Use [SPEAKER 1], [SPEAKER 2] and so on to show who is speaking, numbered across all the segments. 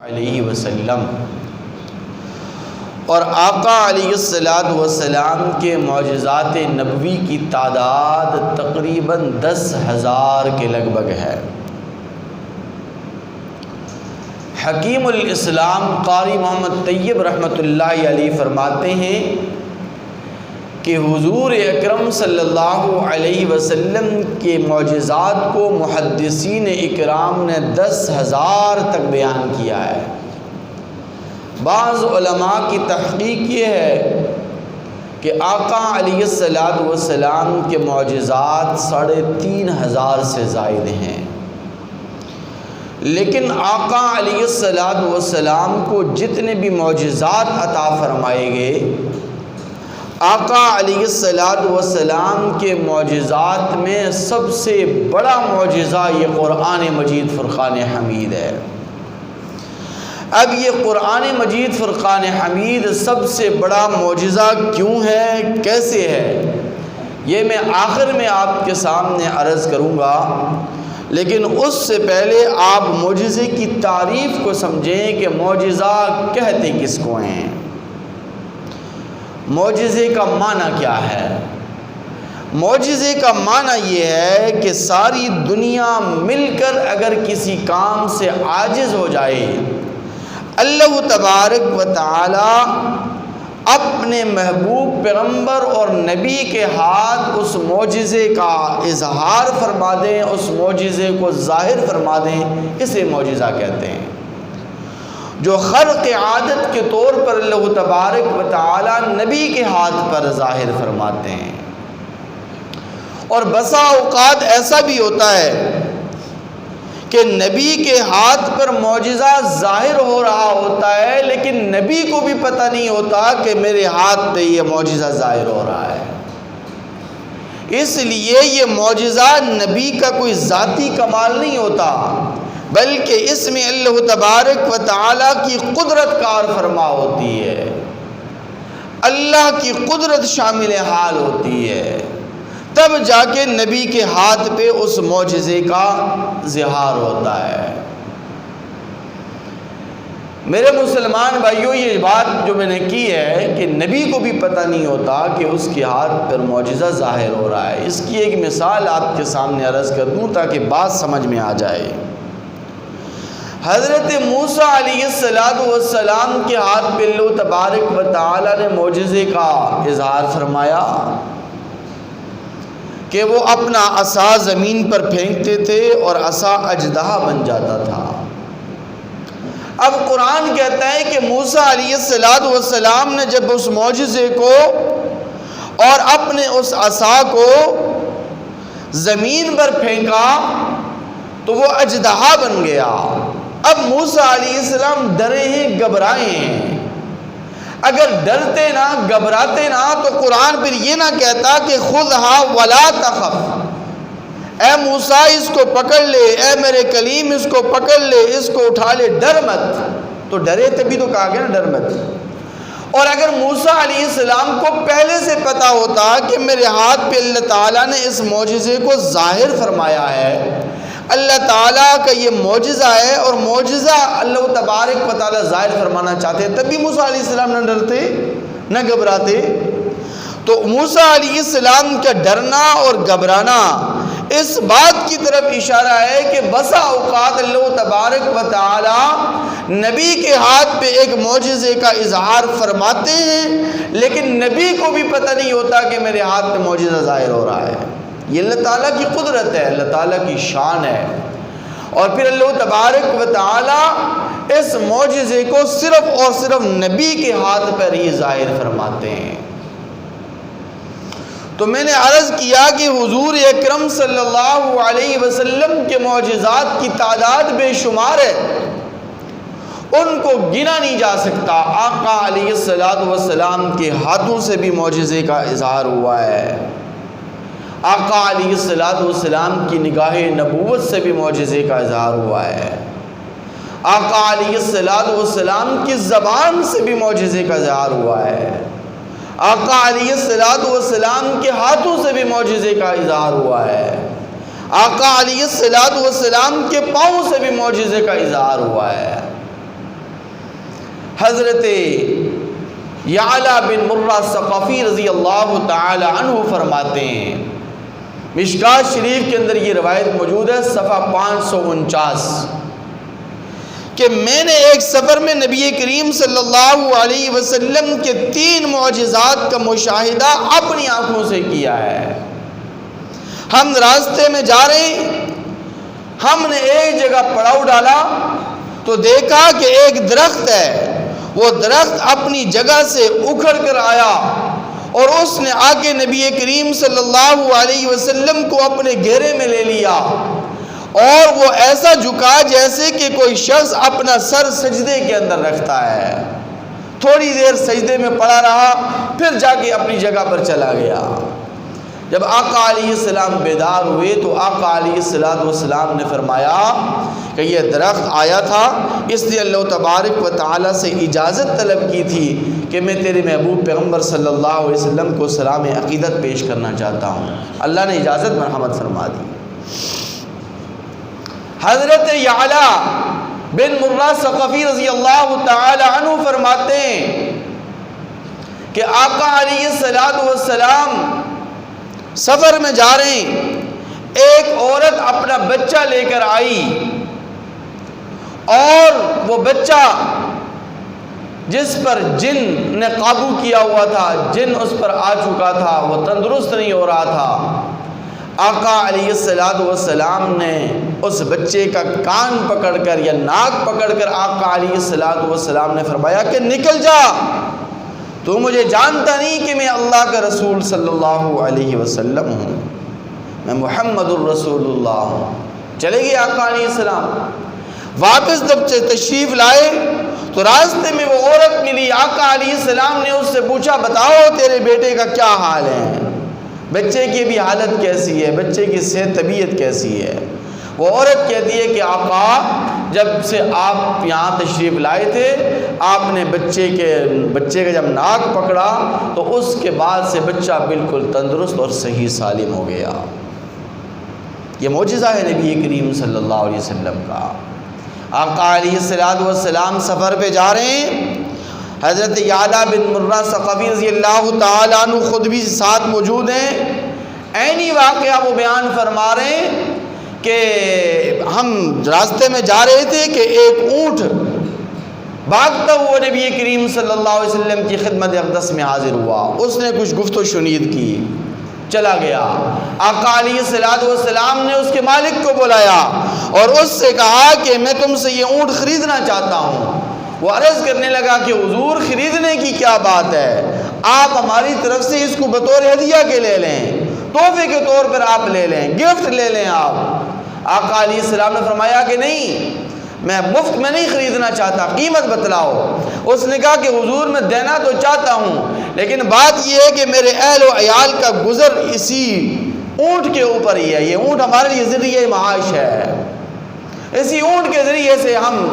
[SPEAKER 1] علیہ وسلم اور آقا علیہ السلام کے معجزات نبوی کی تعداد تقریباً 10,000 کے لگ بھگ ہے۔ حکیم الاسلام قاری محمد طیب رحمۃ اللہ علیہ فرماتے ہیں کہ حضور اکرم صلی اللہ علیہ وسلم کے معجزات کو محدثین اکرام نے 10,000 تک بیان کیا ہے۔ بعض علماء کی تحقیق یہ ہے کہ آقا علیہ السلام کے معجزات 3,500 سے زائد ہیں، لیکن آقا علیہ السلام کو جتنے بھی معجزات عطا فرمائے گئے، آقا علیہ السلام کے معجزات میں سب سے بڑا معجزہ یہ قرآن مجید فرقان حمید ہے۔ اب یہ قرآن مجید فرقان حمید سب سے بڑا معجزہ کیوں ہے، کیسے ہے، یہ میں آخر میں آپ کے سامنے عرض کروں گا، لیکن اس سے پہلے آپ معجزے کی تعریف کو سمجھیں کہ معجزہ کہتے کس کو ہیں، معجزے کا معنی کیا ہے۔ معجزے کا معنی یہ ہے کہ ساری دنیا مل کر اگر کسی کام سے عاجز ہو جائے، اللہ تبارک و تعالی اپنے محبوب پیغمبر اور نبی کے ہاتھ اس معجزے کا اظہار فرما دیں، اس معجزے کو ظاہر فرما دیں، اسے معجزہ کہتے ہیں۔ جو خرق عادت کے طور پر اللہ تبارک و تعالی نبی کے ہاتھ پر ظاہر فرماتے ہیں۔ اور بسا اوقات ایسا بھی ہوتا ہے کہ نبی کے ہاتھ پر معجزہ ظاہر ہو رہا ہوتا ہے، لیکن نبی کو بھی پتہ نہیں ہوتا کہ میرے ہاتھ پہ یہ معجزہ ظاہر ہو رہا ہے۔ اس لیے یہ معجزہ نبی کا کوئی ذاتی کمال نہیں ہوتا، بلکہ اس میں اللہ تبارک و تعالیٰ کی قدرت کار فرما ہوتی ہے، اللہ کی قدرت شامل حال ہوتی ہے، تب جا کے نبی کے ہاتھ پہ اس معجزے کا ظہار ہوتا ہے۔ میرے مسلمان بھائیوں، یہ بات جو میں نے کی ہے کہ نبی کو بھی پتہ نہیں ہوتا کہ اس کے ہاتھ پر معجزہ ظاہر ہو رہا ہے۔ اس کی ایک مثال آپ کے سامنے عرض کر دوں تاکہ بات سمجھ میں آ جائے۔ حضرت موسیٰ علیہ السلام کے ہاتھ پہ اللہ تبارک و تعالی نے معجزے کا اظہار فرمایا کہ وہ اپنا عصا زمین پر پھینکتے تھے اور عصا اژدہا بن جاتا تھا۔ اب قرآن کہتا ہے کہ موسیٰ علیہ السلام نے جب اس معجزے کو اور اپنے اس عصا کو زمین پر پھینکا تو وہ اژدہا بن گیا۔ اب موسیٰ علیہ السلام ڈرے ہیں، گھبرائے ہیں۔ اگر ڈرتے نہ، گھبراتے نہ تو قرآن پھر یہ نہ کہتا کہ خذھا ولا تخف، اے موسیٰ اس کو پکڑ لے، اے میرے کلیم اس کو پکڑ لے، اس کو اٹھا لے، ڈر مت۔ تو ڈرے تبھی تو کہا گیا نا ڈر مت۔ اور اگر موسیٰ علیہ السلام کو پہلے سے پتا ہوتا کہ میرے ہاتھ پہ اللہ تعالیٰ نے اس معجزے کو ظاہر فرمایا ہے، اللہ تعالیٰ کا یہ معجزہ ہے اور معجزہ اللہ تبارک و تعالیٰ ظاہر فرمانا چاہتے ہیں، تب بھی موسیٰ علیہ السلام نہ ڈرتے نہ گھبراتے۔ تو موسیٰ علیہ السلام کا ڈرنا اور گھبرانا اس بات کی طرف اشارہ ہے کہ بسا اوقات اللہ تبارک و تعالیٰ نبی کے ہاتھ پہ ایک معجزے کا اظہار فرماتے ہیں، لیکن نبی کو بھی پتہ نہیں ہوتا کہ میرے ہاتھ پہ معجزہ ظاہر ہو رہا ہے۔ یہ اللہ تعالیٰ کی قدرت ہے، اللہ تعالیٰ کی شان ہے۔ اور پھر اللہ تبارک و تعالیٰ اس معجزے کو صرف اور صرف نبی کے ہاتھ پر ہی ظاہر فرماتے ہیں۔ تو میں نے عرض کیا کہ حضور اکرم صلی اللہ علیہ وسلم کے معجزات کی تعداد بے شمار ہے، ان کو گنا نہیں جا سکتا۔ آقا علیہ السلام کے ہاتھوں سے بھی معجزے کا اظہار ہوا ہے، آقا علیہ السلام کی نگاہ نبوت سے بھی معجزے کا اظہار ہوا ہے، آقا علیہ السلام کی زبان سے بھی معجزے کا اظہار ہوا ہے، آقا علیہ السلام کے ہاتھوں سے بھی معجزے کا اظہار ہوا ہے، آقا علیہ السلام کے پاؤں سے بھی معجزے کا اظہار ہوا ہے۔ حضرت یعلا بن مرہ ثقفی رضی اللہ تعالی عنہ فرماتے ہیں، مشکات شریف کے اندر یہ روایت موجود ہے، صفحہ 549، کہ میں نے ایک سفر میں نبی کریم صلی اللہ علیہ وسلم کے 3 معجزات کا مشاہدہ اپنی آنکھوں سے کیا ہے۔ ہم راستے میں جا رہے ہیں، ہم نے ایک جگہ پڑاؤ ڈالا تو دیکھا کہ ایک درخت ہے، وہ درخت اپنی جگہ سے اکھڑ کر آیا اور اس نے آ کے نبی کریم صلی اللہ علیہ وسلم کو اپنے گھیرے میں لے لیا، اور وہ ایسا جھکا جیسے کہ کوئی شخص اپنا سر سجدے کے اندر رکھتا ہے۔ تھوڑی دیر سجدے میں پڑا رہا، پھر جا کے اپنی جگہ پر چلا گیا۔ جب آقا علیہ السلام بیدار ہوئے تو آقا علیہ السلام نے فرمایا کہ یہ درخت آیا تھا، اس لیے اللہ تبارک و تعالیٰ سے اجازت طلب کی تھی کہ میں تیرے محبوب پیغمبر صلی اللہ علیہ وسلم کو سلام عقیدت پیش کرنا چاہتا ہوں۔ اللہ نے اجازت مرحمت فرما دی۔ حضرت یعلا بن مرہ ثقفی رضی اللہ تعالی عنہ فرماتے ہیں کہ آقا علیہ السلام سفر میں جا رہے ہیں، ایک عورت اپنا بچہ لے کر آئی، اور وہ بچہ جس پر جن نے قابو کیا ہوا تھا، جن اس پر آ چکا تھا، وہ تندرست نہیں ہو رہا تھا۔ آقا علیہ السلام نے اس بچے کا کان پکڑ کر یا ناک پکڑ کر آقا علیہ السلام نے فرمایا کہ نکل جا، تو مجھے جانتا نہیں کہ میں اللہ کا رسول صلی اللہ علیہ وسلم ہوں، میں محمد الرسول اللہ ہوں۔ چلے گئے آقا علیہ السلام۔ واپس جب تشریف لائے تو راستے میں وہ عورت ملی، آقا علیہ السلام نے اس سے پوچھا بتاؤ تیرے بیٹے کا کیا حال ہے، بچے کی بھی حالت کیسی ہے، بچے کی صحت طبیعت کیسی ہے۔ وہ عورت کہتی ہے کہ آقا جب سے آپ یہاں تشریف لائے تھے، آپ نے بچے کا جب ناک پکڑا تو اس کے بعد سے بچہ بالکل تندرست اور صحیح سالم ہو گیا۔ یہ معجزہ ہے نبی کریم صلی اللہ علیہ وسلم کا۔ آقا علیہ السلام سفر پہ جا رہے ہیں، حضرت یعلا بن مرہ ثقفی رضی اللہ تعالیٰ عنہ خود بھی ساتھ موجود ہیں۔ عینی واقعہ وہ بیان فرما رہے ہیں کہ ہم راستے میں جا رہے تھے کہ ایک اونٹ بھاگتا ہوا نبی کریم صلی اللہ علیہ وسلم کی خدمت اقدس میں حاضر ہوا، اس نے کچھ گفت و شنید کی، چلا گیا۔ آقا علیہ السلام نے اس کے مالک کو بلایا اور اس سے کہا کہ میں تم سے یہ اونٹ خریدنا چاہتا ہوں۔ وہ عرض کرنے لگا کہ حضور خریدنے کی کیا بات ہے، آپ ہماری طرف سے اس کو بطور ہدیہ کے لے لیں، تحفے کے طور پر آپ لے لیں، گفٹ لے لیں آپ۔ آقا علیہ السلام نے فرمایا کہ نہیں، میں مفت میں نہیں خریدنا چاہتا، قیمت بتلاؤ۔ اس نے کہا کہ حضور میں دینا تو چاہتا ہوں، لیکن بات یہ ہے کہ میرے اہل و عیال کا گزر اسی اونٹ کے اوپر ہی ہے، یہ اونٹ ہمارے لیے ذریعہ معاش ہے، اسی اونٹ کے ذریعے سے ہم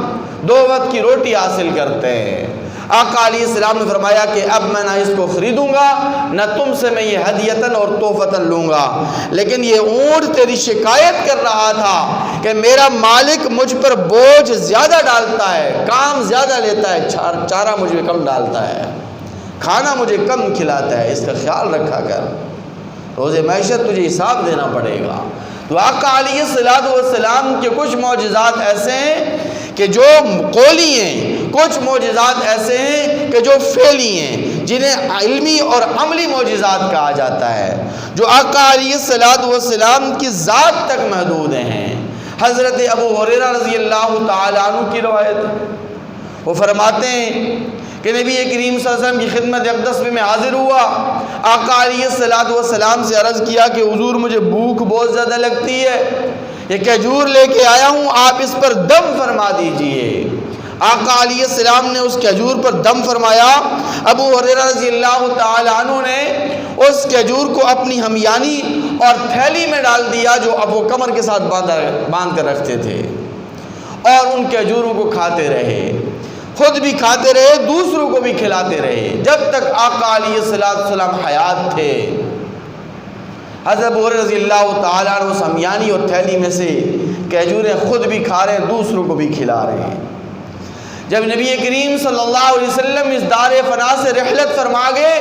[SPEAKER 1] 2 وقت کی روٹی حاصل کرتے ہیں۔ آقا علیہ السلام نے فرمایا کہ اب میں نہ اس کو خریدوں گا، نہ تم سے میں یہ ہدیتاً اور تحفتاً لوں گا، لیکن یہ اونٹ تیری شکایت کر رہا تھا کہ میرا مالک مجھ پر بوجھ زیادہ ڈالتا ہے، کام زیادہ لیتا ہے، چارہ مجھے کم ڈالتا ہے، کھانا مجھے کم کھلاتا ہے، اس کا خیال رکھا کر، روز معیشت تجھے حساب دینا پڑے گا۔ تو آقا علیہ السلام کے کچھ معجزات ایسے ہیں کہ جو قولی ہیں، کچھ معجزات ایسے ہیں کہ جو فعلی ہیں، جنہیں علمی اور عملی معجزات کہا جاتا ہے، جو آقا علیہ السلام کی ذات تک محدود ہیں۔ حضرت ابو ہریرہ رضی اللہ تعالیٰ عنہ کی روایت ہے، وہ فرماتے ہیں کہ نبی کریم صلی اللہ علیہ وسلم کی خدمت اقدس میں حاضر ہوا، آقا علیہ السلام سے عرض کیا کہ حضور مجھے بھوک بہت زیادہ لگتی ہے، یہ کھجور لے کے آیا ہوں، آپ اس پر دم فرما دیجئے۔ آقا علیہ السلام نے اس کھجور پر دم فرمایا۔ ابو ہریرہ رضی اللہ تعالی عنہ نے اس کھجور کو اپنی ہمیانی اور تھیلی میں ڈال دیا جو اب وہ کمر کے ساتھ باندھ کر رکھتے تھے، اور ان کھجوروں کو کھاتے رہے، خود بھی کھاتے رہے، دوسروں کو بھی کھلاتے رہے، جب تک آقا علیہ السلام حیات تھے۔ حضرت ابو ہریرہ رضی اللہ تعالیٰ عنہ اس ہمیانی اور تھیلی میں سے کھجوریں خود بھی کھا رہے ہیں، دوسروں کو بھی کھلا رہے ہیں۔ جب نبی کریم صلی اللہ علیہ وسلم اس دار فنا سے رحلت فرما گئے،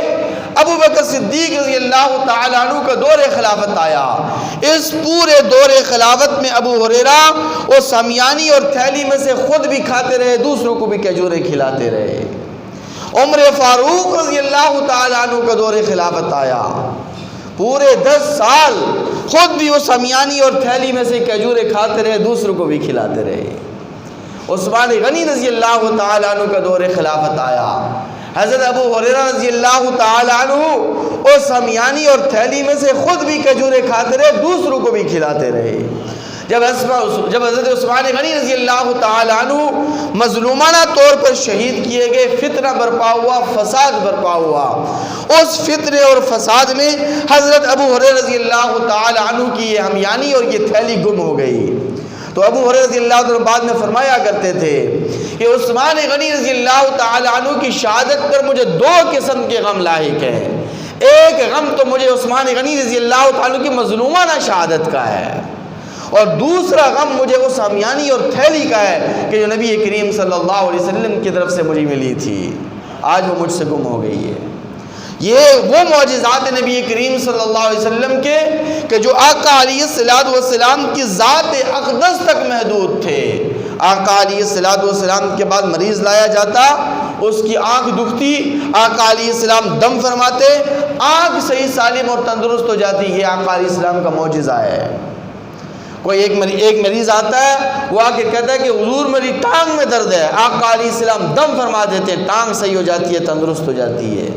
[SPEAKER 1] ابو بکر صدیق رضی اللہ تعالیٰ عنہ کا دور خلافت آیا۔ اس پورے دور خلافت میں ابو ہریرہ وہ سامیانی اور تھیلی میں سے خود بھی کھاتے رہے، دوسروں کو بھی کھجوریں کھلاتے رہے۔ عمر فاروق رضی اللہ تعالیٰ عنہ کا دور خلافت آیا، پورے 10 سال خود بھی وہ سامیانی اور تھیلی میں سے کھجوریں کھاتے رہے، دوسروں کو بھی کھلاتے رہے۔ عثمان غنی رضی اللہ تعالیٰ عنہ کا دور خلافت آیا، حضرت ابو ہریرہ رضی اللہ تعالیٰ عنہ وہ سامیانی اور تھیلی میں سے خود بھی کھجوریں کھاتے رہے، دوسروں کو بھی کھلاتے رہے۔ جب حضرت عثمان غنی رضی اللہ تعالیٰ عنہ مظلومانہ طور پر شہید کیے گئے، فتنہ برپا ہوا، فساد برپا ہوا۔ اس فتنے اور فساد میں حضرت ابو ہریرہ رضی اللہ تعالیٰ عنہ کی یہ ہمیانی اور یہ تھیلی گم ہو گئی۔ تو ابو ہریرہ رضی اللہ عنہ بعد میں فرمایا کرتے تھے کہ عثمان غنی رضی اللہ تعالیٰ عنہ کی شہادت پر مجھے 2 قسم کے غم لاحق ہیں۔ ایک غم تو مجھے عثمان غنی رضی اللہ تعالیٰ عنہ کی مظلومانہ شہادت کا ہے، اور دوسرا غم مجھے اس ہمیانی اور تھیلی کا ہے کہ جو نبی کریم صلی اللہ علیہ وسلم کی طرف سے مجھے ملی تھی، آج وہ مجھ سے گم ہو گئی ہے۔ یہ وہ معجزات نبی کریم صلی اللہ علیہ وسلم کے کہ جو آقا علیہ السلام کی ذات اقدس تک محدود تھے۔ آقا علیہ السلام کے بعد مریض لایا جاتا، اس کی آنکھ دکھتی، آقا علیہ السلام دم فرماتے، آنکھ صحیح سالم اور تندرست ہو جاتی۔ یہ آقا علیہ السلام کا معجزہ ہے۔ کوئی ایک مریض آتا ہے، وہ آ کے کہتا ہے کہ حضور میری ٹانگ میں درد ہے، آقا علیہ السلام دم فرما دیتے، ٹانگ صحیح ہو جاتی ہے، تندرست ہو جاتی ہے۔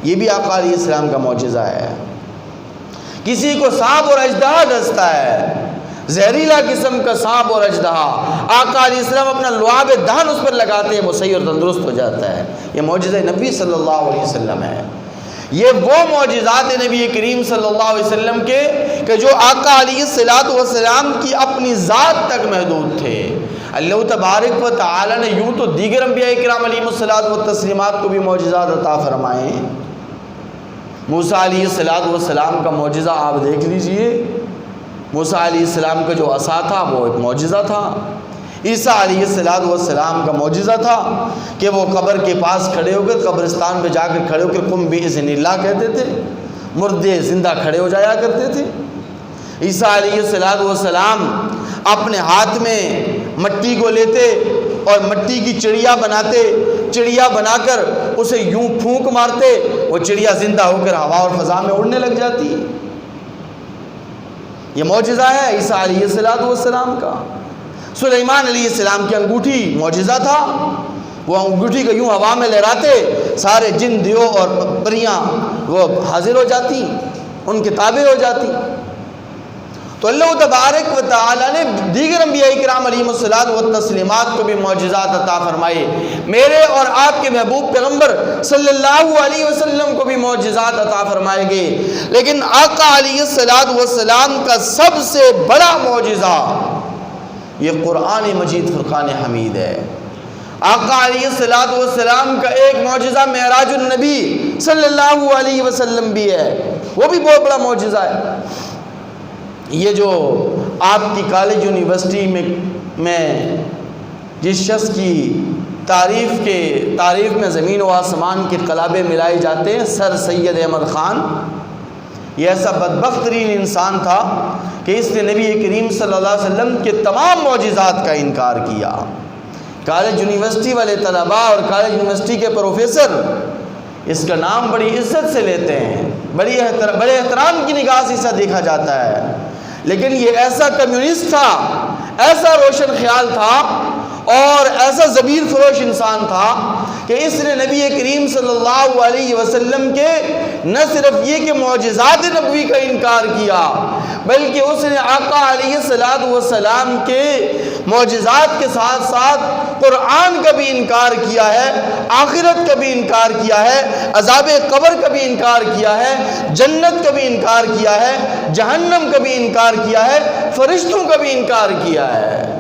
[SPEAKER 1] یہ بھی آقا علیہ السلام کا معجزہ ہے۔ کسی کو سانپ اور اژدہا ڈستا ہے، زہریلا قسم کا سانپ اور اژدہا، آقا علیہ السلام اپنا لعاب دہن اس پر لگاتے ہیں، وہ صحیح اور تندرست ہو جاتا ہے۔ یہ معجزہ نبی صلی اللہ علیہ وسلم ہے۔ یہ وہ معجزات نبی کریم صلی اللہ علیہ وسلم کے کہ جو آقا علیہ السلام کی اپنی ذات تک محدود تھے۔ اللہ تبارک و تعالی نے یوں تو دیگر انبیاء کرام علیہم الصلوۃ والتسلیمات کو بھی معجزات عطا فرمائے۔ موسیٰ علیہ السلام کا معجزہ آپ دیکھ لیجئے، موسیٰ علیہ السلام کا جو عصا تھا وہ ایک معجزہ تھا۔ عیسیٰ علیہ السلام کا معجزہ تھا کہ وہ قبر کے پاس کھڑے ہو کر، قبرستان پہ جا کر کھڑے ہو کر قم بإذن اللہ کہتے تھے، مردے زندہ کھڑے ہو جایا کرتے تھے۔ عیسیٰ علیہ السلام اپنے ہاتھ میں مٹی کو لیتے اور مٹی کی چڑیا بناتے، چڑیا بنا کر اسے یوں پھونک مارتے، وہ چڑیا زندہ ہو کر ہوا اور فضا میں اڑنے لگ جاتی۔ یہ معجزہ ہے عیسیٰ علیہ السلام کا۔ سلیمان علیہ السلام کی انگوٹھی معجزہ تھا، وہ انگوٹھی کو یوں ہوا میں لہراتے، سارے جن دیو اور پریاں وہ حاضر ہو جاتی، ان کے تابع ہو جاتی۔ تو اللہ تبارک و تعالی نے دیگر انبیاء کرام علیہم الصلوۃ والتسلیمات کو بھی معجزات عطا فرمائے۔ میرے اور آپ کے محبوب پیغمبر صلی اللہ علیہ وسلم کو بھی معجزات عطا فرمائے گئے، لیکن آقا علیہ السلام کا سب سے بڑا معجزہ یہ قرآن مجید فرقان حمید ہے۔ آقا علیہ السلام کا ایک معجزہ معراج النبی صلی اللہ علیہ وسلم بھی ہے، وہ بھی بہت بڑا معجزہ ہے۔ یہ جو آپ کی کالج یونیورسٹی میں جس شخص کی تعریف میں زمین و آسمان کے قلابے ملائے جاتے ہیں، سر سید احمد خان، یہ ایسا بدبخت ترین انسان تھا کہ اس نے نبی کریم صلی اللہ علیہ وسلم کے تمام معجزات کا انکار کیا۔ کالج یونیورسٹی والے طلباء اور کالج یونیورسٹی کے پروفیسر اس کا نام بڑی عزت سے لیتے ہیں، بڑے احترام کی نگاہ سے اسے دیکھا جاتا ہے، لیکن یہ ایسا کمیونسٹ تھا، ایسا روشن خیال تھا اور ایسا ضمیر فروش انسان تھا کہ اس نے نبی کریم صلی اللہ علیہ وسلم کے نہ صرف یہ کہ معجزات نبوی کا انکار کیا، بلکہ اس نے آقا علیہ السلام کے معجزات کے ساتھ ساتھ قرآن کا بھی انکار کیا ہے، آخرت کا بھی انکار کیا ہے، عذاب قبر کا بھی انکار کیا ہے، جنت کا بھی انکار کیا ہے، جہنم کا بھی انکار کیا ہے، فرشتوں کا بھی انکار کیا ہے۔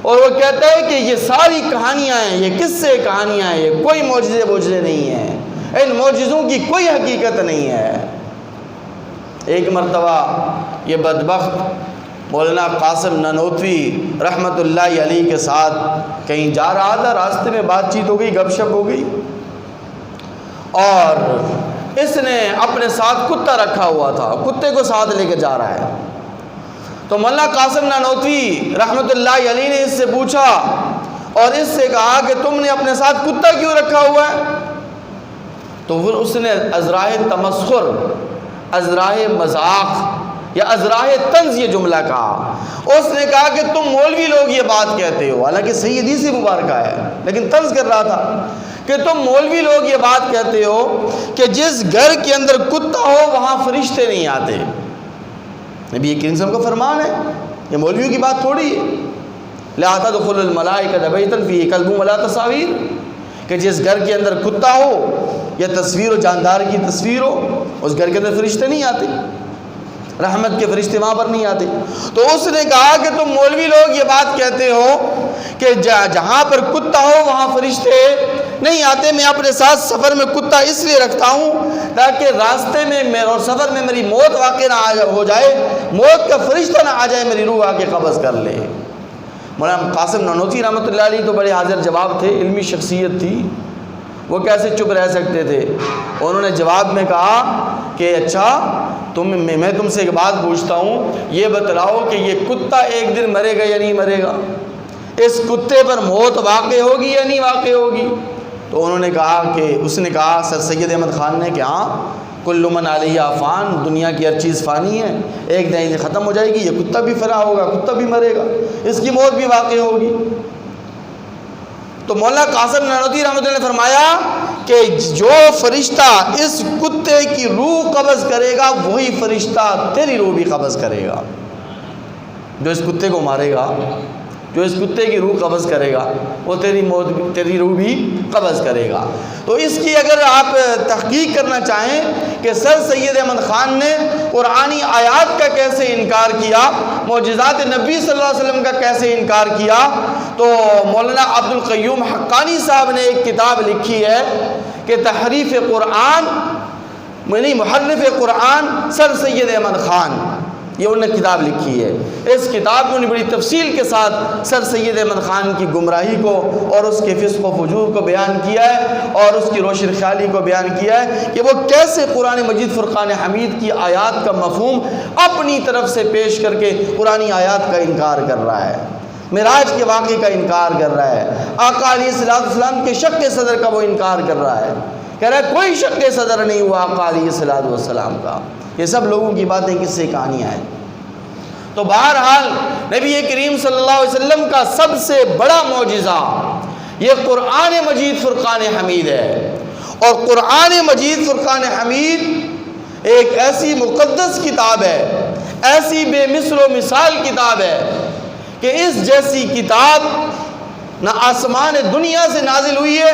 [SPEAKER 1] اور وہ کہتا ہے کہ یہ ساری کہانیاں ہیں، یہ قصے کہانیاں ہیں، یہ کوئی معجزے نہیں ہیں، ان معجزوں کی کوئی حقیقت نہیں ہے۔ ایک مرتبہ یہ بدبخت مولانا قاسم نانوتوی رحمۃ اللہ علیہ کے ساتھ کہیں جا رہا تھا، راستے میں بات چیت ہو گئی، گپ شپ ہو گئی، اور اس نے اپنے ساتھ کتا رکھا ہوا تھا، کتے کو ساتھ لے کے جا رہا ہے۔ تو مولانا قاسم نانوتوی رحمۃ اللہ علیہ نے اس سے پوچھا اور اس سے کہا کہ تم نے اپنے ساتھ کتا کیوں رکھا ہوا ہے؟ تو پھر اس نے ازراہ تمسخر، ازراہ مذاق یا ازراہ طنز یہ جملہ کہا۔ اس نے کہا کہ تم مولوی لوگ یہ بات کہتے ہو، حالانکہ صحیح حدیث مبارکہ ہے، لیکن طنز کر رہا تھا کہ تم مولوی لوگ یہ بات کہتے ہو کہ جس گھر کے اندر کتا ہو وہاں فرشتے نہیں آتے۔ نبی کریم صلی اللہ علیہ وسلم کا فرمان ہے، یہ مولویوں کی بات تھوڑی ہے۔ لا تدخل الملائکۃ بیتا فیہ کلب ولا تصاویر، کہ جس گھر کے اندر کتا ہو یا تصویر و جاندار کی تصویر ہو، اس گھر کے اندر فرشتے نہیں آتے، رحمت کے فرشتے وہاں پر نہیں آتے۔ تو اس نے کہا کہ تم مولوی لوگ یہ بات کہتے ہو کہ جہاں پر کتا ہو وہاں فرشتے نہیں آتے۔ میں اپنے ساتھ سفر میں کتا اس لیے رکھتا ہوں تاکہ راستے میں اور سفر میں میری موت واقع نہ ہو جائے، موت کا فرشتہ نہ آ جائے، میری روح آ کے قبض کر لے۔ مولانا قاسم نانوتوی رحمۃ اللہ علیہ تو بڑے حاضر جواب تھے، علمی شخصیت تھی، وہ کیسے چپ رہ سکتے تھے؟ انہوں نے جواب میں کہا کہ اچھا میں تم سے ایک بات پوچھتا ہوں، یہ بتلاؤ کہ یہ کتا ایک دن مرے گا یا نہیں مرے گا؟ اس کتے پر موت واقع ہوگی یا نہیں واقع ہوگی؟ تو انہوں نے کہا کہ اس نے کہا سر سید احمد خان نے کہ ہاں، کل من علیہ فان، دنیا کی ہر چیز فانی ہے، ایک دن ختم ہو جائے گی، یہ کتا بھی فنا ہوگا، کتا بھی مرے گا، اس کی موت بھی واقع ہوگی۔ تو مولانا قاسم نانوتوی رحمۃ اللہ نے فرمایا کہ جو فرشتہ اس کتے کی روح قبض کرے گا وہی فرشتہ تیری روح بھی قبض کرے گا۔ جو اس کتے کو مارے گا، جو اس کتے کی روح قبض کرے گا، وہ تیری روح بھی قبض کرے گا۔ تو اس کی اگر آپ تحقیق کرنا چاہیں کہ سر سید احمد خان نے قرآنی آیات کا کیسے انکار کیا، معجزات نبی صلی اللہ علیہ وسلم کا کیسے انکار کیا، تو مولانا عبد القیوم حقانی صاحب نے ایک کتاب لکھی ہے کہ تحریف قرآن، یعنی محرف قرآن سر سید احمد خان، یہ انہوں نے کتاب لکھی ہے۔ اس کتاب میں انہوں نے بڑی تفصیل کے ساتھ سر سید احمد خان کی گمراہی کو اور اس کے فسق و فجور کو بیان کیا ہے اور اس کی روشن خیالی کو بیان کیا ہے کہ وہ کیسے قرآن مجید فرقان حمید کی آیات کا مفہوم اپنی طرف سے پیش کر کے قرآنی آیات کا انکار کر رہا ہے، معراج کے واقعے کا انکار کر رہا ہے، آقا علیہ السلام کے شق صدر کا وہ انکار کر رہا ہے، کہہ رہا ہے کوئی شق صدر نہیں ہوا آقا علیہ السلام کا۔ یہ سب لوگوں کی باتیں، کس سے کہانیاں ہیں۔ تو بہرحال نبی کریم صلی اللہ علیہ وسلم کا سب سے بڑا معجزہ یہ قرآن مجید فرقان حمید ہے، اور قرآن مجید فرقان حمید ایک ایسی مقدس کتاب ہے، ایسی بے مثل و مثال کتاب ہے کہ اس جیسی کتاب نہ آسمان دنیا سے نازل ہوئی ہے،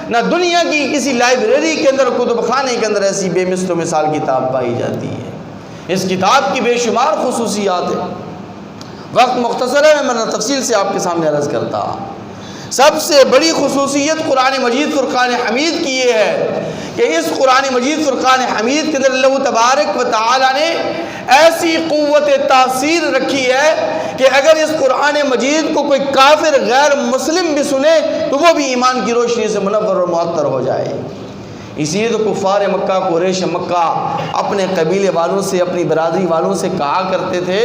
[SPEAKER 1] نہ دنیا کی کسی لائبریری کے اندر، کتب خانے کے اندر ایسی بے مثل و مثال کتاب پائی جاتی ہے۔ اس کتاب کی بے شمار خصوصیات ہیں، وقت مختصر ہے، میں تفصیل سے آپ کے سامنے عرض کرتا۔ سب سے بڑی خصوصیت قرآن مجید فرقان حمید کی یہ ہے کہ اس قرآن مجید فرقان حمید کے اندر اللہ تبارک و تعالی نے ایسی قوت تاثیر رکھی ہے کہ اگر اس قرآن مجید کو کوئی کافر غیر مسلم بھی سنے تو وہ بھی ایمان کی روشنی سے منور اور معطر ہو جائے۔ اسی لیے تو کفار مکہ، قریش مکہ اپنے قبیلے والوں سے، اپنی برادری والوں سے کہا کرتے تھے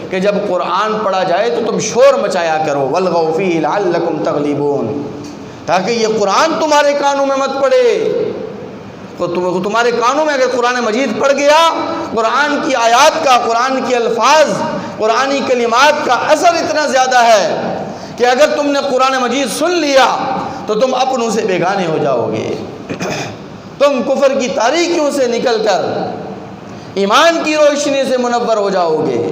[SPEAKER 1] کہ جب قرآن پڑھا جائے تو تم شور مچایا کرو، وَالْغَوْا فِيهِ لَعَلَّكُمْ تَغْلِبُونَ، تاکہ یہ قرآن تمہارے کانوں میں مت پڑے۔ تو تمہارے کانوں میں اگر قرآن مجید پڑھ گیا، قرآن کی آیات کا، قرآن کے الفاظ، قرآنی کلمات کا اثر اتنا زیادہ ہے کہ اگر تم نے قرآن مجید سن لیا تو تم اپنوں سے بیگانے ہو جاؤ گے، تم کفر کی تاریکیوں سے نکل کر ایمان کی روشنی سے منور ہو جاؤ گے،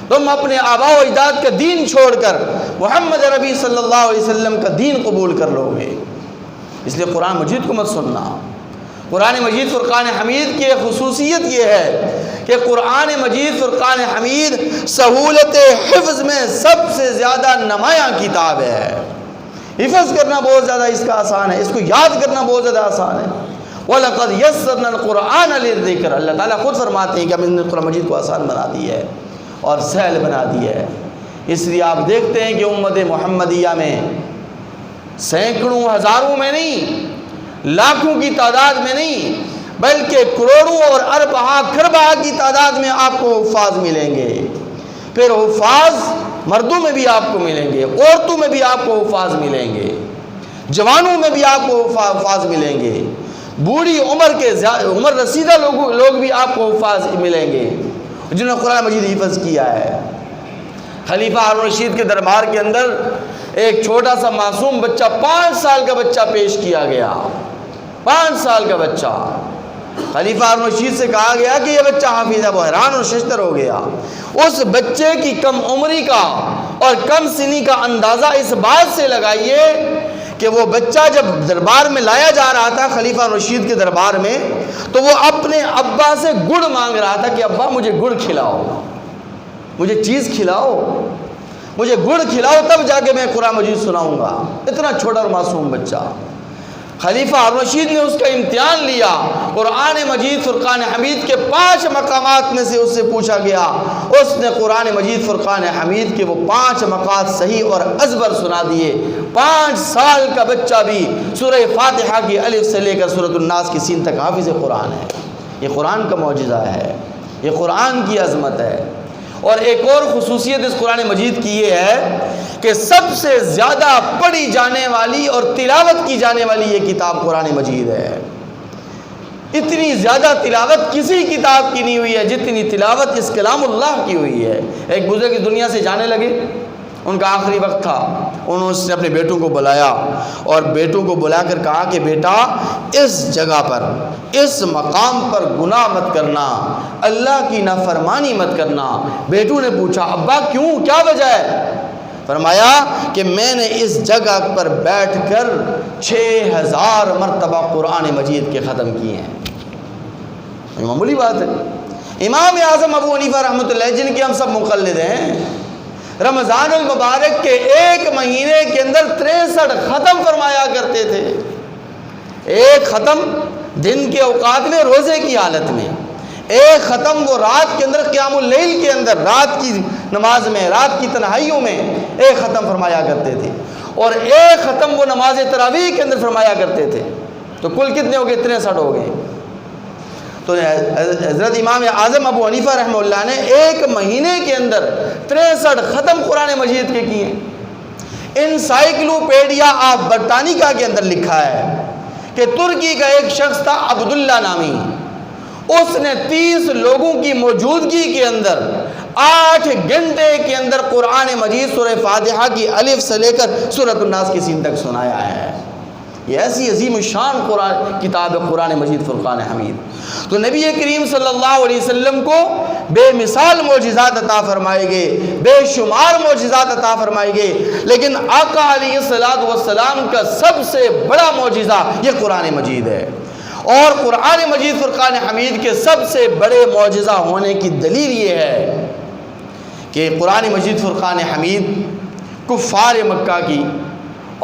[SPEAKER 1] تم اپنے آباء و اجداد کا دین چھوڑ کر محمد نبی صلی اللہ علیہ وسلم کا دین قبول کر لو گے۔ اس لیے قرآن مجید کو مت سننا۔ قرآن مجید فرقان حمید کی خصوصیت یہ ہے کہ قرآن مجید فرقان حمید سہولت حفظ میں سب سے زیادہ نمایاں کتاب ہے۔ حفظ کرنا بہت زیادہ اس کا آسان ہے، اس کو یاد کرنا بہت زیادہ آسان ہے۔ وَلَقَدْ يَسَّرْنَا الْقُرْآنَ لِلذِّكْرِ، اللہ تعالیٰ خود فرماتے ہیں کہ ہم نے قرآن مجید کو آسان بنا دی ہے۔ اور سہل بنا دیا ہے۔ اس لیے آپ دیکھتے ہیں کہ امت محمدیہ میں سینکڑوں ہزاروں میں نہیں، لاکھوں کی تعداد میں نہیں، بلکہ کروڑوں اور اربہ خربہ کی تعداد میں آپ کو حفاظ ملیں گے۔ پھر حفاظ مردوں میں بھی آپ کو ملیں گے، عورتوں میں بھی آپ کو حفاظ ملیں گے، جوانوں میں بھی آپ کو حفاظ ملیں گے، بوڑھی عمر رسیدہ لوگ بھی آپ کو حفاظ ملیں گے جنہوں نے قرآن مجید حفظ کیا ہے۔ خلیفہ ہارون رشید کے دربار کے اندر ایک چھوٹا سا معصوم بچہ، 5 سال کا بچہ پیش کیا گیا، 5 سال کا بچہ۔ خلیفہ ہارون رشید سے کہا گیا کہ یہ بچہ حافظ ہے، وہ حیران اور ششدر ہو گیا۔ اس بچے کی کم عمری کا اور کم سنی کا اندازہ اس بات سے لگائیے کہ وہ بچہ جب دربار میں لایا جا رہا تھا خلیفہ ہارون رشید کے دربار میں، تو وہ اپنے ابا سے گڑ مانگ رہا تھا کہ ابا مجھے گڑ کھلاؤ، مجھے چیز کھلاؤ، مجھے گڑ کھلاؤ، تب جا کے میں قرآن مجید سناؤں گا۔ اتنا چھوٹا اور معصوم بچہ۔ خلیفہ ہارون رشید نے اس کا امتحان لیا۔ قرآن مجید فرقان حمید کے 5 مقامات میں سے اس سے پوچھا گیا، اس نے قرآن مجید فرقان حمید کے وہ 5 مقامات صحیح اور ازبر سنا دیے۔ 5 سال کا بچہ بھی سورہ فاتحہ کی الف سے لے کر سورۃ الناس کی سین تک حافظ قرآن ہے۔ یہ قرآن کا معجزہ ہے، یہ قرآن کی عظمت ہے۔ اور ایک اور خصوصیت اس قرآن مجید کی یہ ہے کہ سب سے زیادہ پڑھی جانے والی اور تلاوت کی جانے والی یہ کتاب قرآن مجید ہے۔ اتنی زیادہ تلاوت کسی کتاب کی نہیں ہوئی ہے جتنی تلاوت اس کلام اللہ کی ہوئی ہے۔ ایک بزرگ اس دنیا سے جانے لگے، ان کا آخری وقت تھا، انہوں نے اپنے بیٹوں کو بلایا اور بیٹوں کو بلا کر کہا کہ بیٹا اس جگہ پر، اس مقام پر گناہ مت کرنا، اللہ کی نافرمانی مت کرنا۔ بیٹوں نے پوچھا ابا کیوں، کیا وجہ ہے؟ فرمایا کہ میں نے اس جگہ پر بیٹھ کر 6000 مرتبہ قرآن مجید کے ختم کیے ہیں۔ معمولی بات ہے۔ امام اعظم ابو حنیفہ رحمۃ اللہ جن کے ہم سب مقلد ہیں، رمضان المبارک کے 1 مہینے کے اندر 63 ختم فرمایا کرتے تھے۔ ایک ختم دن کے اوقات میں روزے کی حالت میں، ایک ختم وہ رات کے اندر قیام اللیل کے اندر، رات کی نماز میں، رات کی تنہائیوں میں ایک ختم فرمایا کرتے تھے، اور ایک ختم وہ نماز تراویح کے اندر فرمایا کرتے تھے۔ تو کل کتنے ہو گئے؟ 63 ہو گئے۔ تو حضرت امام اعظم ابو حنیفہ رحمہ اللہ نے 1 مہینے کے اندر 63 ختم قرآن مجید کے کیے۔ انسائکلوپیڈیا آف برٹانیکا کے اندر لکھا ہے کہ ترکی کا ایک شخص تھا عبداللہ نامی، اس نے 30 لوگوں کی موجودگی کے اندر 8 گھنٹے کے اندر قرآن مجید سورہ فاتحہ کی الف سے لے کر سورۃ الناس کی سین تک سنایا ہے۔ یہ ایسی عظیم الشان کتاب ہے قرآن مجید فرقان حمید۔ تو نبی کریم صلی اللہ علیہ وسلم کو بے مثال معجزات عطا فرمائے گئے، بے شمار معجزات عطا فرمائے گئے، لیکن آقا علیہ السلام کا سب سے بڑا معجزہ یہ قرآن مجید ہے۔ اور قرآن مجید فرقان حمید کے سب سے بڑے معجزہ ہونے کی دلیل یہ ہے کہ قرآن مجید فرقان حمید کفار مکہ کی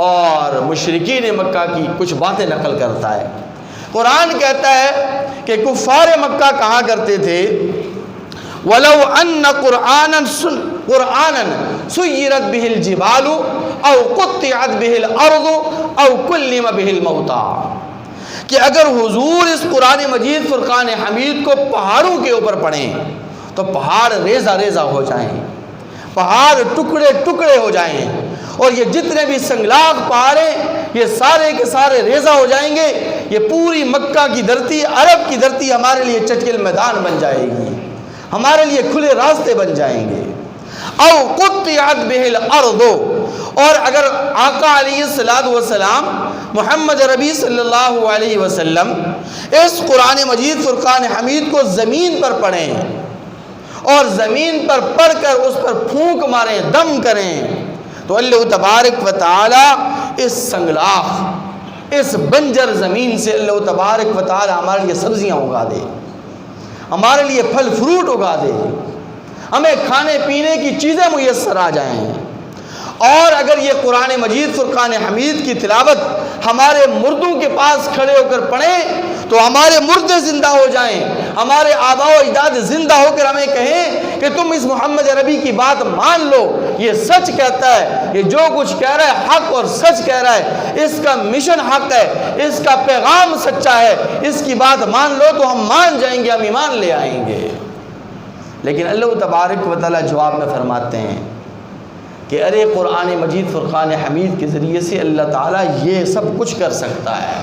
[SPEAKER 1] اور مشرکین مکہ کی کچھ باتیں نقل کرتا ہے۔ قرآن کہتا ہے کہ کفار مکہ کہا کرتے تھے وَلَوْ أَنَّ قُرْآنًا سُيِّرَتْ بِهِ الْجِبَالُ أَوْ قُطِّعَتْ بِهِ الْأَرْضُ أَوْ كُلِّمَ بِهِ الْمَوْتَى، کہ اگر حضور اس قرآن مجید فرقان حمید کو پہاڑوں کے اوپر پڑھیں تو پہاڑ ریزہ ریزہ ہو جائیں، پہاڑ ٹکڑے ٹکڑے ہو جائیں، اور یہ جتنے بھی سنگلاخ پہاڑیں یہ سارے کے سارے ریزہ ہو جائیں گے۔ یہ پوری مکہ کی دھرتی، عرب کی دھرتی ہمارے لیے چٹکل میدان بن جائے گی، ہمارے لیے کھلے راستے بن جائیں گے۔ او قطعت بہ الارض، اور اگر آقا علیہ السلام محمد ربی صلی اللہ علیہ وسلم اس قرآن مجید فرقان حمید کو زمین پر پڑھیں اور زمین پر پڑھ کر اس پر پھونک ماریں، دم کریں، تو اللہ تبارک و تعالی اس سنگلاخ، اس بنجر زمین سے اللہ تبارک و تعالی ہمارے لیے سبزیاں اگا دے، ہمارے لیے پھل فروٹ اگا دے، ہمیں کھانے پینے کی چیزیں میسر آ جائیں۔ اور اگر یہ قرآن مجید فرقان حمید کی تلاوت ہمارے مردوں کے پاس کھڑے ہو کر پڑھیں تو ہمارے مردے زندہ ہو جائیں، ہمارے آباء و اجداد زندہ ہو کر ہمیں کہیں کہ تم اس محمد عربی کی بات مان لو، یہ سچ کہتا ہے، یہ جو کچھ کہہ رہا ہے حق اور سچ کہہ رہا ہے، اس کا مشن حق ہے، اس کا پیغام سچا ہے، اس کی بات مان لو تو ہم مان جائیں گے، ہم ایمان لے آئیں گے۔ لیکن اللہ تبارک و تعالیٰ جواب میں فرماتے ہیں کہ ارے قرآن مجید فرقان حمید کے ذریعے سے اللہ تعالیٰ یہ سب کچھ کر سکتا ہے،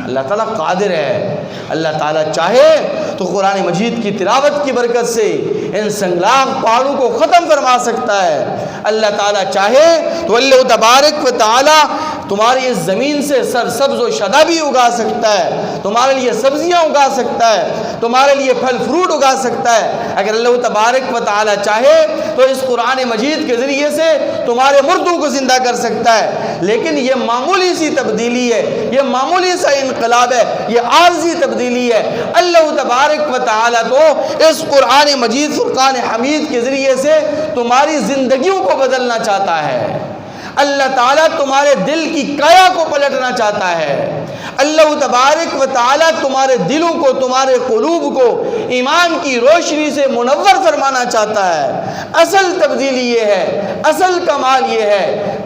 [SPEAKER 1] اللہ تعالیٰ قادر ہے، اللہ تعالیٰ چاہے تو قرآن مجید کی تلاوت کی برکت سے ان سنگلاخ پہاڑوں کو ختم فرما سکتا ہے، اللہ تعالیٰ چاہے تو اللہ تبارک و تعالیٰ تمہاری اس زمین سے سرسبز و شاداب بھی اگا سکتا ہے، تمہارے لیے سبزیاں اگا سکتا ہے، تمہارے لیے پھل فروٹ اگا سکتا ہے۔ اگر اللہ تبارک و تعالیٰ چاہے تو اس قرآن مجید کے ذریعے سے تمہارے مردوں کو زندہ کر سکتا ہے، لیکن یہ معمولی سی تبدیلی ہے، یہ معمولی سا انقلاب ہے، یہ عارضی تبدیلی ہے۔ اللہ تبارک و تعالیٰ تو اس قرآن مجید فرقان حمید کے ذریعے سے تمہاری زندگیوں کو بدلنا چاہتا ہے، اللہ تعالیٰ تمہارے دل کی کایا کو پلٹنا چاہتا ہے، اللہ تبارک و تعالیٰ تمہارے دلوں کو، تمہارے قلوب کو ایمان کی روشنی سے منور فرمانا چاہتا ہے۔ اصل تبدیلی یہ ہے، اصل کمال یہ ہے،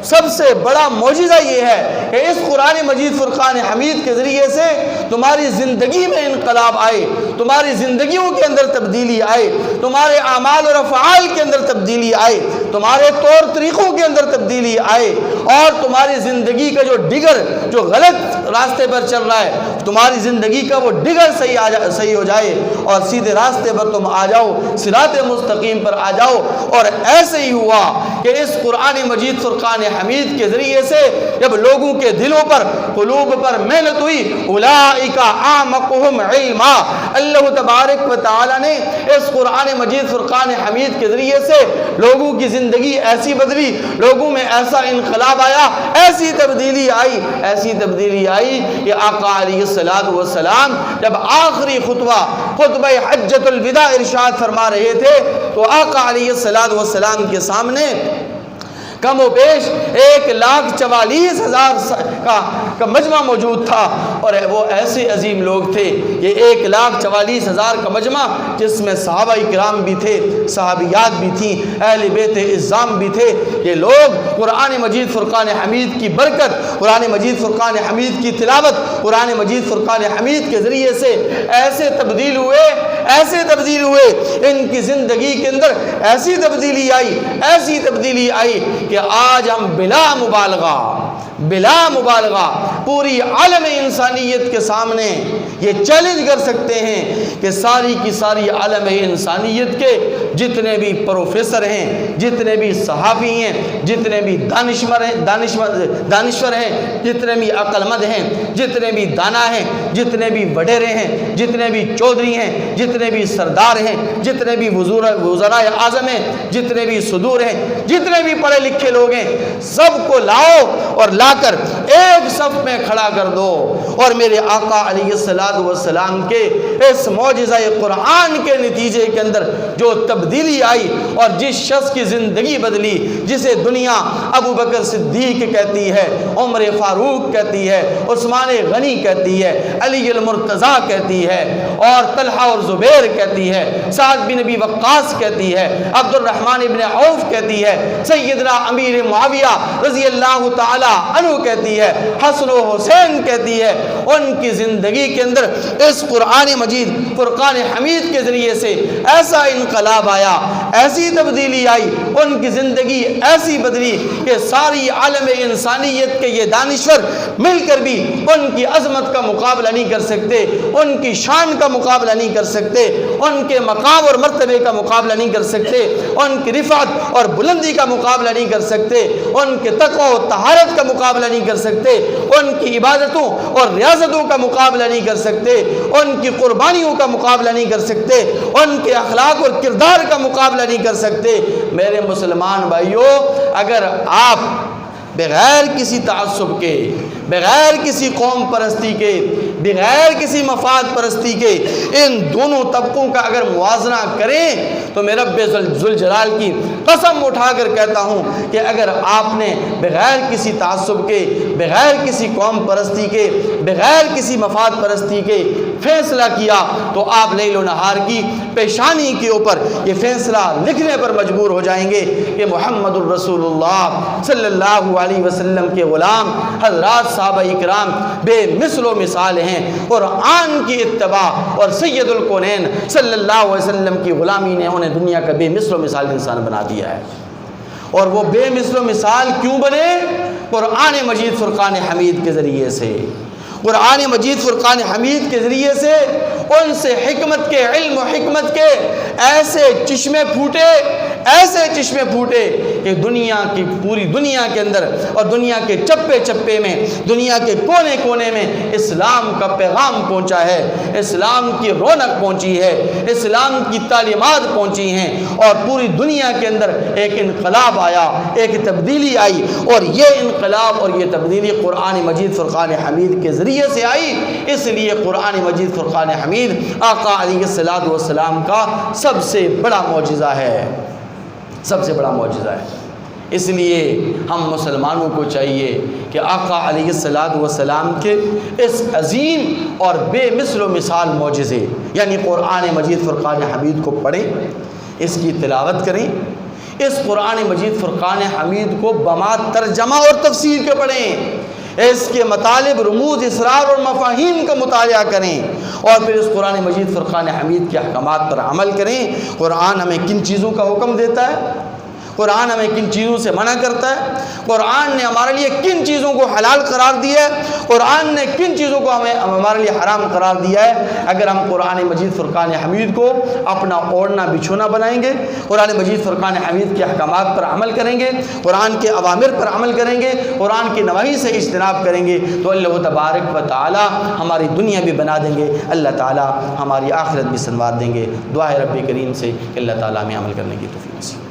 [SPEAKER 1] سب سے بڑا معجزہ یہ ہے کہ اس قرآن مجید فرقان حمید کے ذریعے سے تمہاری زندگی میں انقلاب آئے، تمہاری زندگیوں کے اندر تبدیلی آئے، تمہارے اعمال اور افعال کے اندر تبدیلی آئے، تمہارے طور طریقوں کے اندر تبدیلی آئے، اور تمہاری زندگی کا جو ڈگر جو غلط راستے پر چل رہا ہے، تمہاری زندگی کا وہ ڈگر صحیح ہو جائے اور سیدھے راستے پر تم آ جاؤ، صراط مستقیم پر آ جاؤ۔ اور ایسے ہی ہوا کہ اس قرآن مجید فرقان حمید کے ذریعے سے جب لوگوں کے دلوں پر، قلوب پر محنت ہوئی، اولئک اعمقهم علما، اللہ تبارک و تعالی نے اس قرآن مجید فرقان حمید کے ذریعے سے لوگوں کی زندگی ایسی بدلی، لوگوں میں ایسا انقلاب آیا، ایسی تبدیلی آئی، ایسی تبدیلی آئی کہ آقا علیہ السلام جب آخری خطبہ حجۃ الوداع ارشاد فرما رہے تھے تو آقا علیہ السلام کے سامنے کم و بیش 1,44,000 کا مجمع موجود تھا، اور وہ ایسے عظیم لوگ تھے، یہ 1,44,000 کا مجمع جس میں صحابہ کرام بھی تھے، صحابیات بھی تھیں، اہل بیت اعظام بھی تھے۔ یہ لوگ قرآن مجید فرقان حمید کی برکت، قرآن مجید فرقان حمید کی تلاوت، قرآن مجید فرقان حمید کے ذریعے سے ایسے تبدیل ہوئے، ایسے تبدیل ہوئے، ان کی زندگی کے اندر ایسی تبدیلی آئی، ایسی تبدیلی آئی کہ آج ہم بلا مبالغہ پوری عالم انسانیت کے سامنے یہ چیلنج کر سکتے ہیں کہ ساری کی ساری عالم انسانیت کے جتنے بھی پروفیسر ہیں، جتنے بھی صحافی ہیں، جتنے بھی دانشور ہیں، جتنے بھی عقل مند ہیں، جتنے بھی دانا ہیں، جتنے بھی وڈیرے ہیں، جتنے بھی چودھری ہیں، جتنے بھی سردار ہیں، جتنے بھی وزرائے اعظم ہیں، جتنے بھی صدور ہیں، جتنے بھی پڑھے لکھے لوگ ہیں، سب کو لاؤ اور لا کر ایک صف میں کھڑا کر دو، اور میرے آقا علیہ السلام کے اس معجزہ قرآن کے نتیجے کے اندر جو تبدیلی آئی اور جس شخص کی زندگی بدلی، جسے دنیا ابو بکر صدیق کہتی ہے، عمر فاروق کہتی ہے، عثمان غنی کہتی ہے، علی المرتضیٰ کہتی ہے، اور طلحہ اور زبیر کہتی ہے، سعد بن ابی وقاص کہتی ہے، عبد الرحمن بن عوف کہتی ہے، سیدنا امیر معاویہ رضی اللہ تعالی عنہ کہتی ہے، حسن و حسین کہتی ہے، ان کی زندگی کے اندر اس قرآن مجید فرقان حمید کے ذریعے سے ایسا انقلاب آیا، ایسی تبدیلی آئی، ان کی زندگی ایسی بدلی کہ ساری عالم انسانیت کے یہ دانشور مل کر بھی ان کی عظمت کا مقابلہ نہیں کر سکتے، ان کی شان کا مقابلہ نہیں کر سکتے، ان کے مقام اور مرتبے کا مقابلہ نہیں کر سکتے، ان کی رفعت اور بلندی کا مقابلہ نہیں کر سکتے، ان کے تقوی و طہارت کا مقابلہ نہیں کر سکتے، ان کی عبادتوں اور ریاضتوں کا مقابلہ نہیں کر سکتے، ان کی قربانیوں کا مقابلہ نہیں کر سکتے، ان کے اخلاق اور کردار کا مقابلہ نہیں کر سکتے۔ میرے مسلمان بھائیوں، اگر آپ بغیر کسی تعصب کے، بغیر کسی قوم پرستی کے، بغیر کسی مفاد پرستی کے ان دونوں طبقوں کا اگر موازنہ کریں تو میں رب ذوالجلال کی قسم اٹھا کر کہتا ہوں کہ اگر آپ نے بغیر کسی تعصب کے، بغیر کسی قوم پرستی کے، بغیر کسی مفاد پرستی کے فیصلہ کیا تو آپ لیل و نہار کی پیشانی کے اوپر یہ فیصلہ لکھنے پر مجبور ہو جائیں گے کہ محمد الرسول اللہ صلی اللہ علیہ وسلم کے غلام حضرات صحابہ اکرام بے مثل و مثال ہیں، قرآن کی اتباع اور سید الکونین صلی اللہ علیہ وسلم کی غلامی نے انہیں دنیا کا بے مثل و مثال انسان بنا دیا ہے۔ اور وہ بے مثل و مثال کیوں بنے؟ قرآن مجید فرقان حمید کے ذریعے سے، قرآن مجید فرقان حمید کے ذریعے سے ان سے حکمت کے، علم و حکمت کے ایسے چشمے پھوٹے کہ دنیا کی پوری دنیا کے اندر اور دنیا کے چپے چپے میں، دنیا کے کونے کونے میں اسلام کا پیغام پہنچا ہے، اسلام کی رونق پہنچی ہے، اسلام کی تعلیمات پہنچی ہیں، اور پوری دنیا کے اندر ایک انقلاب آیا، ایک تبدیلی آئی، اور یہ انقلاب اور یہ تبدیلی قرآن مجید فرقان حمید کے ذریعے سے آئی۔ اس لیے قرآن مجید فرقان حمید آقا علیہ الصلوۃ والسلام کا سب سے بڑا معجزہ ہے، سب سے بڑا معجزہ ہے۔ اس لیے ہم مسلمانوں کو چاہیے کہ آقا علیہ الصلوۃ والسلام کے اس عظیم اور بے مثل و مثال معجزے یعنی قرآن مجید فرقان حمید کو پڑھیں، اس کی تلاوت کریں، اس قرآن مجید فرقان حمید کو بما ترجمہ اور تفسیر کے پڑھیں، اس کے مطالب، رموز، اسرار اور مفاہیم کا مطالعہ کریں، اور پھر اس قرآن مجید فرقان حمید کے احکامات پر عمل کریں۔ قرآن ہمیں کن چیزوں کا حکم دیتا ہے، قرآن ہمیں کن چیزوں سے منع کرتا ہے، قرآن نے ہمارے لیے کن چیزوں کو حلال قرار دیا ہے، قرآن نے کن چیزوں کو ہمارے لیے حرام قرار دیا ہے۔ اگر ہم قرآن مجید فرقان حمید کو اپنا اوڑھنا بچھونا بنائیں گے، قرآن مجید فرقان حمید کے احکامات پر عمل کریں گے، قرآن کے اوامر پر عمل کریں گے، قرآن کی نواہی سے اجتناب کریں گے، تو اللہ تبارک و تعالی ہماری دنیا بھی بنا دیں گے، اللہ تعالی ہماری آخرت بھی سنوار دیں گے۔ دعا ہے رب کریم سے کہ اللہ تعالی ہمیں عمل کرنے کی توفیق نصیب